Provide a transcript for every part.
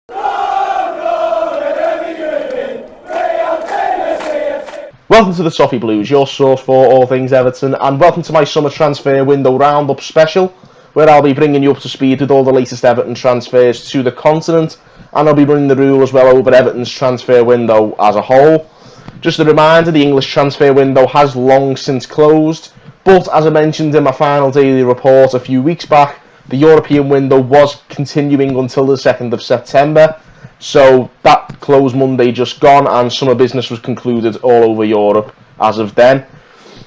Welcome to the Toffee Blues, your source for all things Everton, and welcome to my summer transfer window roundup special, where I'll be bringing you up to speed with all the latest Everton transfers to the continent, and I'll be running the rule as well over Everton's transfer window as a whole. Just a reminder, the English transfer window has long since closed, but as I mentioned in my final daily report a few weeks back, the European window was continuing until the 2nd of September. So that closed Monday just gone, and summer business was concluded all over Europe as of then.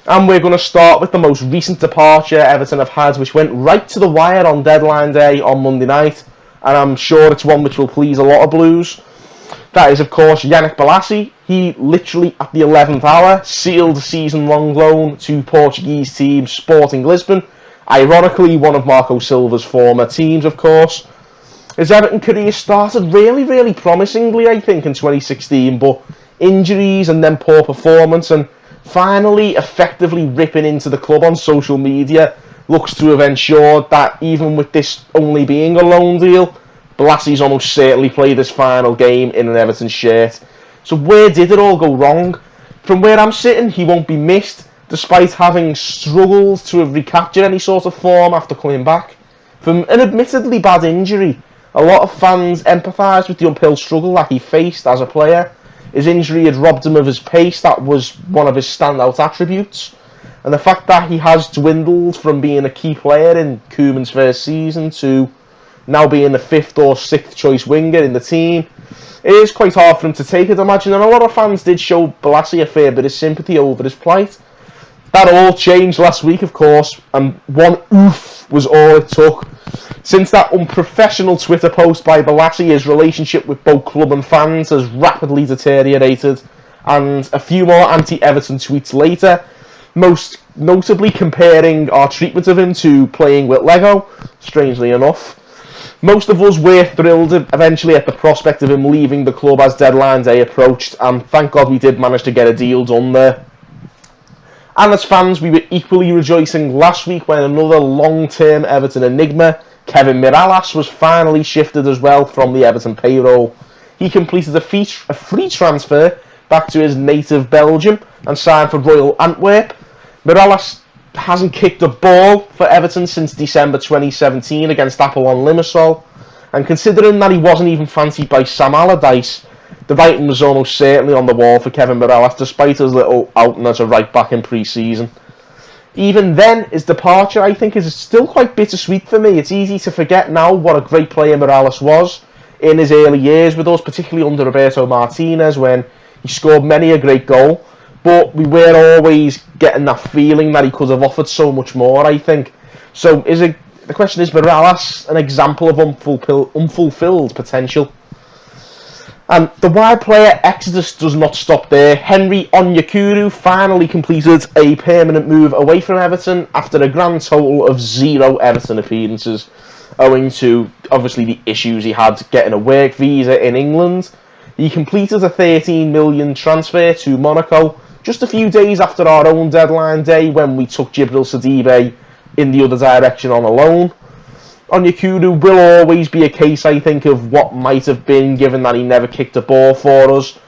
And we're going to start with the most recent departure Everton have had, which went right to the wire on deadline day on Monday night, and I'm sure it's one which will please a lot of Blues. That is, of course, Yannick Bolasie. He literally at the 11th hour sealed a season-long loan to Portuguese team Sporting Lisbon, ironically one of Marco Silva's former teams, of course. His Everton career started really promisingly, I think, in 2016, but injuries and then poor performance, and finally effectively ripping into the club on social media looks to have ensured that even with this only being a loan deal, Bolasie's almost certainly played his final game in an Everton shirt. So where did it all go wrong? From where I'm sitting, he won't be missed, despite having struggled to have recaptured any sort of form after coming back from an admittedly bad injury. A lot of fans empathised with the uphill struggle that he faced as a player. His injury had robbed him of his pace, that was one of his standout attributes. And the fact that he has dwindled from being a key player in Koeman's first season to now being the 5th or 6th choice winger in the team, it is quite hard for him to take, I'd imagine. And a lot of fans did show Bolasie a fair bit of sympathy over his plight. That all changed last week, of course, and one oof was all it took. Since that unprofessional Twitter post by Bolasie, his relationship with both club and fans has rapidly deteriorated, and a few more anti-Everton tweets later, most notably comparing our treatment of him to playing with Lego, strangely enough. Most of us were thrilled eventually at the prospect of him leaving the club as deadline day approached, and thank God we did manage to get a deal done there. And as fans, we were equally rejoicing last week when another long-term Everton enigma, Kevin Mirallas, was finally shifted as well from the Everton payroll. He completed a free transfer back to his native Belgium and signed for Royal Antwerp. Mirallas hasn't kicked a ball for Everton since December 2017 against Apollon Limassol, and considering that he wasn't even fancied by Sam Allardyce, the writing was almost certainly on the wall for Kevin Mirallas, despite his little outing as a right-back in pre-season. Even then, his departure, I think, is still quite bittersweet for me. It's easy to forget now what a great player Mirallas was in his early years with us, particularly under Roberto Martinez, when he scored many a great goal. But we were always getting that feeling that he could have offered so much more, I think. So the question is, Mirallas an example of unfulfilled potential? And the wide player exodus does not stop there. Henry Onyekuru finally completed a permanent move away from Everton after a grand total of 0 Everton appearances, owing to obviously the issues he had getting a work visa in England. He completed a 13 million transfer to Monaco just a few days after our own deadline day, when we took Djibril Sidibe in the other direction on a loan. Onyekuru will always be a case, I think, of what might have been, given that he never kicked a ball for us,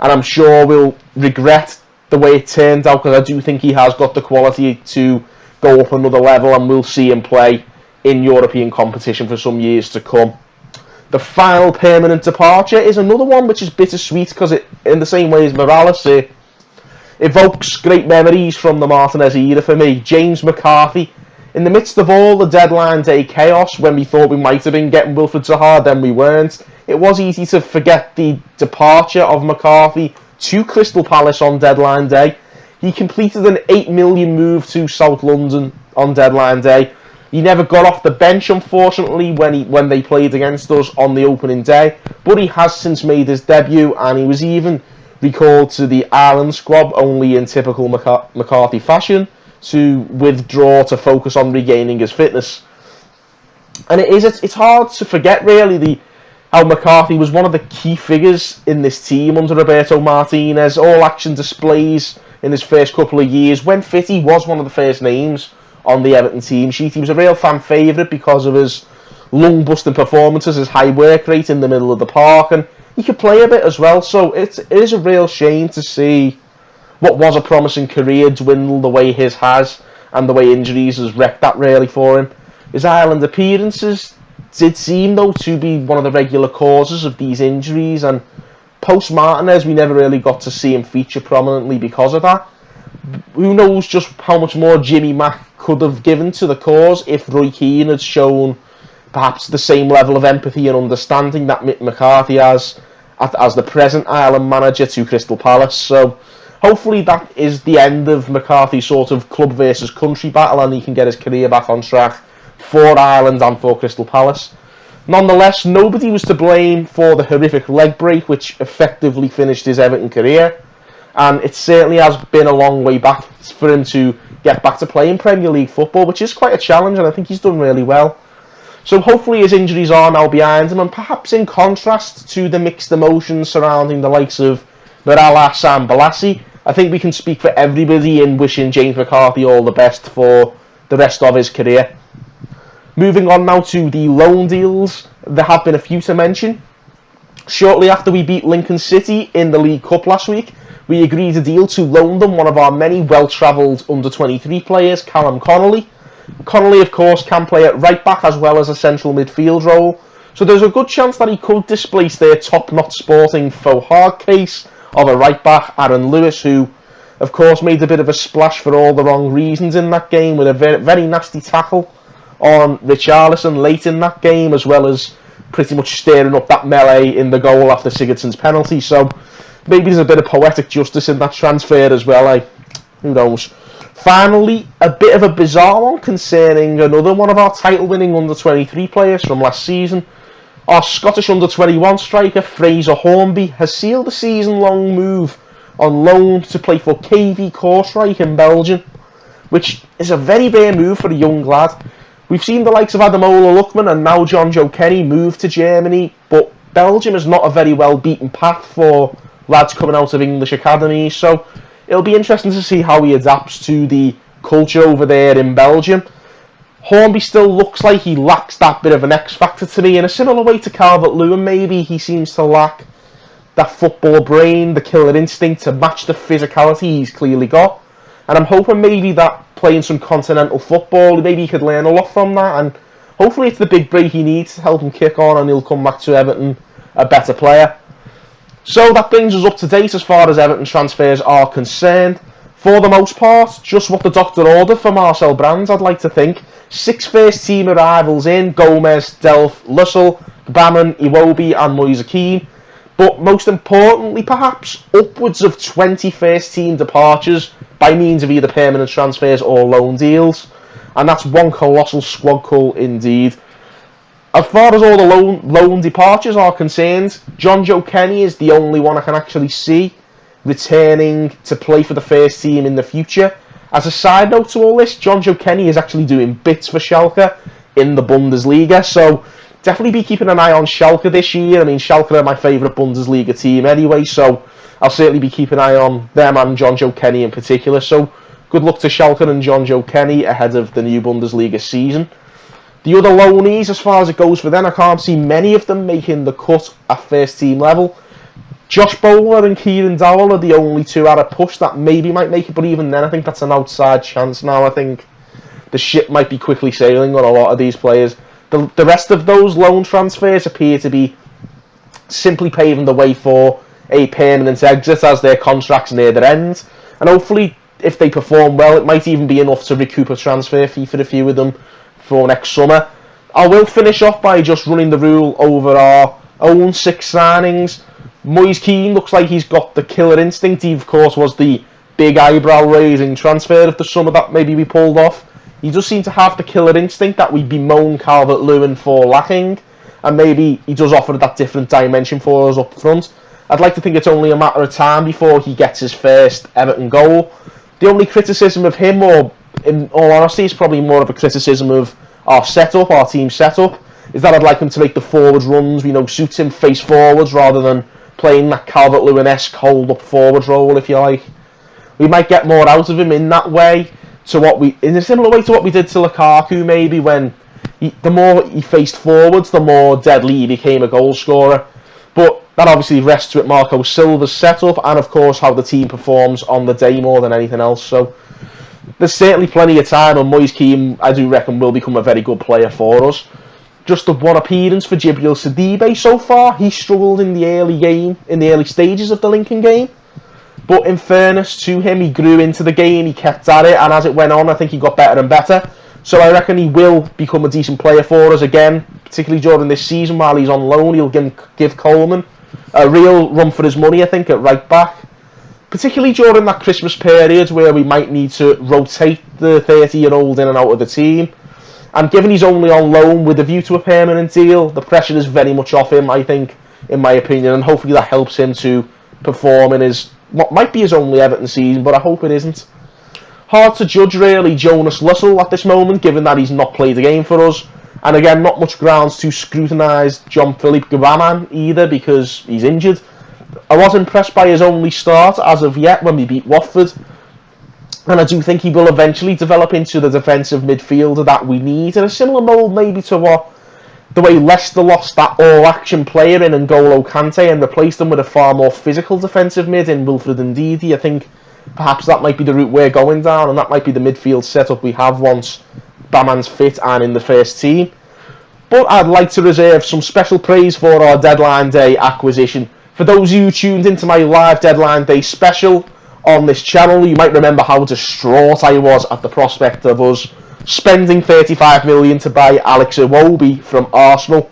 and I'm sure we'll regret the way it turned out, because I do think he has got the quality to go up another level, and we'll see him play in European competition for some years to come. The final permanent departure is another one which is bittersweet, because it, in the same way as Mirallas, it evokes great memories from the Martinez era for me. James McCarthy. In the midst of all the deadline day chaos, when we thought we might have been getting Wilfred Zaha, then we weren't, it was easy to forget the departure of McCarthy to Crystal Palace on deadline day. He completed an 8 million move to South London on deadline day. He never got off the bench, unfortunately, when they played against us on the opening day, but he has since made his debut, and he was even recalled to the Ireland squad, only in typical McCarthy fashion, to withdraw to focus on regaining his fitness. And it's hard to forget, really, how McCarthy was one of the key figures in this team under Roberto Martinez. All action displays in his first couple of years. When fit, he was one of the first names on the Everton team sheet. He was a real fan favourite because of his lung-busting performances, his high work rate in the middle of the park, and he could play a bit as well. So it is a real shame to see what was a promising career dwindle the way his has, and the way injuries has wrecked that really for him. His Ireland appearances did seem, though, to be one of the regular causes of these injuries, and post-Martinez we never really got to see him feature prominently because of that. Who knows just how much more Jimmy Mack could have given to the cause if Roy Keane had shown perhaps the same level of empathy and understanding that Mick McCarthy has as the present Ireland manager to Crystal Palace. So hopefully that is the end of McCarthy's sort of club versus country battle, and he can get his career back on track for Ireland and for Crystal Palace. Nonetheless, nobody was to blame for the horrific leg break which effectively finished his Everton career, and it certainly has been a long way back for him to get back to playing Premier League football, which is quite a challenge, and I think he's done really well. So hopefully his injuries are now behind him, and perhaps in contrast to the mixed emotions surrounding the likes of Mirallas and Balassi, I think we can speak for everybody in wishing James McCarthy all the best for the rest of his career. Moving on now to the loan deals, there have been a few to mention. Shortly after we beat Lincoln City in the League Cup last week, we agreed a deal to loan them one of our many well-travelled under-23 players, Callum Connolly. Connolly, of course, can play at right-back as well as a central midfield role, so there's a good chance that he could displace their top-notch Sporting faux hard case of a right-back, Aaron Lewis, who, of course, made a bit of a splash for all the wrong reasons in that game with a very, very nasty tackle on Richarlison late in that game, as well as pretty much stirring up that melee in the goal after Sigurdsson's penalty. So maybe there's a bit of poetic justice in that transfer as well, who knows. Finally, a bit of a bizarre one concerning another one of our title-winning under-23 players from last season. Our Scottish under-21 striker, Fraser Hornby, has sealed a season-long move on loan to play for KV Kortrijk in Belgium, which is a very rare move for a young lad. We've seen the likes of Ademola Lookman and now John Joe Kenny move to Germany, but Belgium is not a very well-beaten path for lads coming out of English academies, so it'll be interesting to see how he adapts to the culture over there in Belgium. Hornby still looks like he lacks that bit of an X-factor to me, in a similar way to Calvert-Lewin maybe. He seems to lack that football brain, the killer instinct to match the physicality he's clearly got. And I'm hoping maybe that playing some continental football, maybe he could learn a lot from that, and hopefully it's the big break he needs to help him kick on and he'll come back to Everton a better player. So that brings us up to date as far as Everton transfers are concerned. For the most part, just what the doctor ordered for Marcel Brands, I'd like to think. 6 first-team arrivals in: Gomez, Delph, Lussell, Gbamin, Iwobi and Moise Keane. But most importantly, perhaps, upwards of 20 first-team departures by means of either permanent transfers or loan deals. And that's one colossal squad call indeed. As far as all the loan departures are concerned, John Joe Kenny is the only one I can actually see returning to play for the first team in the future. As a side note to all this, John Joe Kenny is actually doing bits for Schalke in the Bundesliga, so definitely be keeping an eye on Schalke this year. I mean, Schalke are my favourite Bundesliga team anyway, so I'll certainly be keeping an eye on them and John Joe Kenny in particular. So good luck to Schalke and John Joe Kenny ahead of the new Bundesliga season. The other loanees, as far as it goes for them, I can't see many of them making the cut at first team level. Josh Bowler and Kieran Dowell are the only two at a push that maybe might make it, but even then I think that's an outside chance now. I think the ship might be quickly sailing on a lot of these players. The rest of those loan transfers appear to be simply paving the way for a permanent exit as their contracts near their end. And hopefully, if they perform well, it might even be enough to recoup a transfer fee for a few of them for next summer. I will finish off by just running the rule over our own 6 signings. Moise Keane looks like he's got the killer instinct. He, of course, was the big eyebrow-raising transfer of the summer that maybe we pulled off. He does seem to have the killer instinct that we bemoan Calvert-Lewin for lacking, and maybe he does offer that different dimension for us up front. I'd like to think it's only a matter of time before he gets his first Everton goal. The only criticism of him, or in all honesty, is probably more of a criticism of our setup, our team setup, is that I'd like him to make the forward runs, suits him face forwards rather than playing that Calvert-Lewin-esque hold-up forward role, if you like. We might get more out of him in that way, in a similar way to what we did to Lukaku maybe when The more he faced forwards, the more deadly he became a goal scorer. But that obviously rests with Marco Silva's setup and, of course, how the team performs on the day more than anything else. So there's certainly plenty of time, and Moise Kean, I do reckon, will become a very good player for us. Just the one appearance for Djibril Sidibe so far. He struggled in the early stages of the Lincoln game. But in fairness to him, he grew into the game, he kept at it, and as it went on, I think he got better and better. So I reckon he will become a decent player for us again, particularly during this season while he's on loan. He'll give Coleman a real run for his money, I think, at right back. Particularly during that Christmas period where we might need to rotate the 30-year-old in and out of the team. And given he's only on loan with a view to a permanent deal, the pressure is very much off him, I think, in my opinion, and hopefully that helps him to perform in what might be his only Everton season, but I hope it isn't. Hard to judge, really, Jonas Lussell at this moment, given that he's not played the game for us. And again, not much grounds to scrutinise Jean-Philippe Gbaman either, because he's injured. I was impressed by his only start as of yet when we beat Watford. And I do think he will eventually develop into the defensive midfielder that we need, in a similar mould maybe to the way Leicester lost that all-action player in N'Golo Kante and replaced him with a far more physical defensive mid in Wilfred Ndidi. I think perhaps that might be the route we're going down, and that might be the midfield setup we have once Baman's fit and in the first team. But I'd like to reserve some special praise for our deadline day acquisition. For those of you who tuned into my live deadline day special on this channel, you might remember how distraught I was at the prospect of us spending 35 million to buy Alex Iwobi from Arsenal.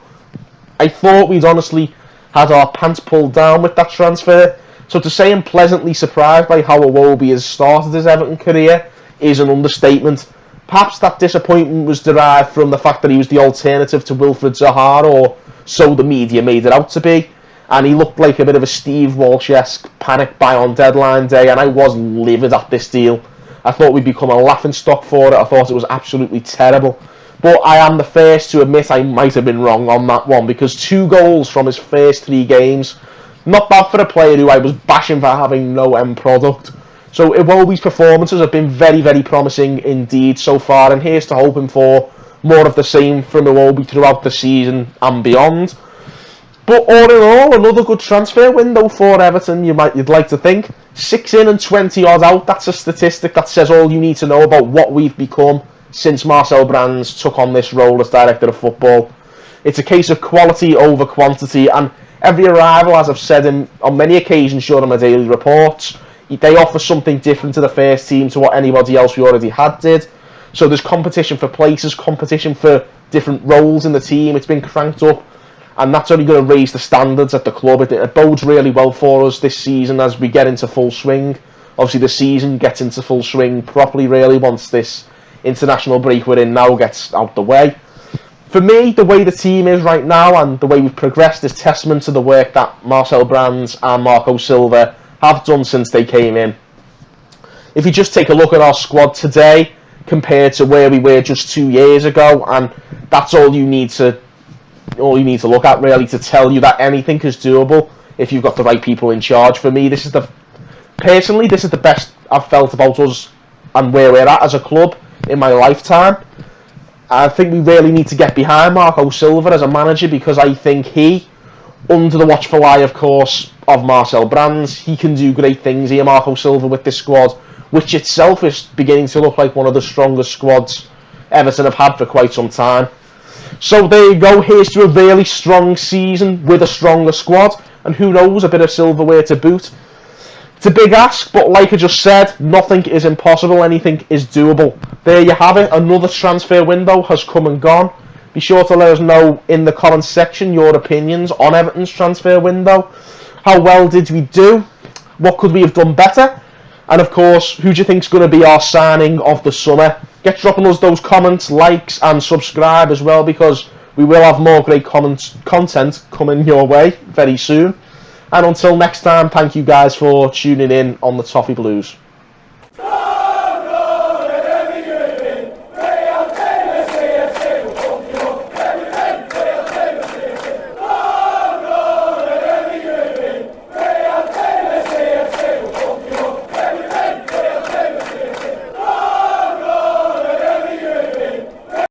I thought we'd honestly had our pants pulled down with that transfer. So to say I'm pleasantly surprised by how Iwobi has started his Everton career is an understatement. Perhaps that disappointment was derived from the fact that he was the alternative to Wilfred Zaha, or so the media made it out to be. And he looked like a bit of a Steve Walsh-esque panic buy on deadline day, and I was livid at this deal. I thought we'd become a laughingstock for it. I thought it was absolutely terrible. But I am the first to admit I might have been wrong on that one, because 2 goals from his first 3 games, not bad for a player who I was bashing for having no end product. So Iwobi's performances have been very, very promising indeed so far, and here's to hoping for more of the same from Iwobi throughout the season and beyond. But all in all, another good transfer window for Everton, you'd like to think. 6 in and 20 odd out, that's a statistic that says all you need to know about what we've become since Marcel Brands took on this role as director of football. It's a case of quality over quantity, and every arrival, as I've said on many occasions during my daily reports, they offer something different to the first team to what anybody else we already had did. So there's competition for places, competition for different roles in the team. It's been cranked up, and that's only going to raise the standards at the club. It bodes really well for us this season as we get into full swing. Obviously the season gets into full swing properly really once this international break we're in now gets out the way. For me, the way the team is right now and the way we've progressed is testament to the work that Marcel Brands and Marco Silva have done since they came in. If you just take a look at our squad today compared to where we were just 2 years ago, and that's all you need to look at really to tell you that anything is doable if you've got the right people in charge. For me, this is the best I've felt about us and where we're at as a club in my lifetime. I think we really need to get behind Marco Silva as a manager, because I think he, under the watchful eye, of course, of Marcel Brands, he can do great things here, Marco Silva, with this squad, which itself is beginning to look like one of the strongest squads Everton have had for quite some time. So there you go, here's to a really strong season with a stronger squad, and who knows, a bit of silverware to boot. It's a big ask, but like I just said, nothing is impossible, anything is doable. There you have it, another transfer window has come and gone. Be sure to let us know in the comments section your opinions on Everton's transfer window. How well did we do? What could we have done better? And of course, who do you think is going to be our signing of the summer? Get dropping us those comments, likes and subscribe as well, because we will have more great content coming your way very soon. And until next time, thank you guys for tuning in on the Toffee Blues.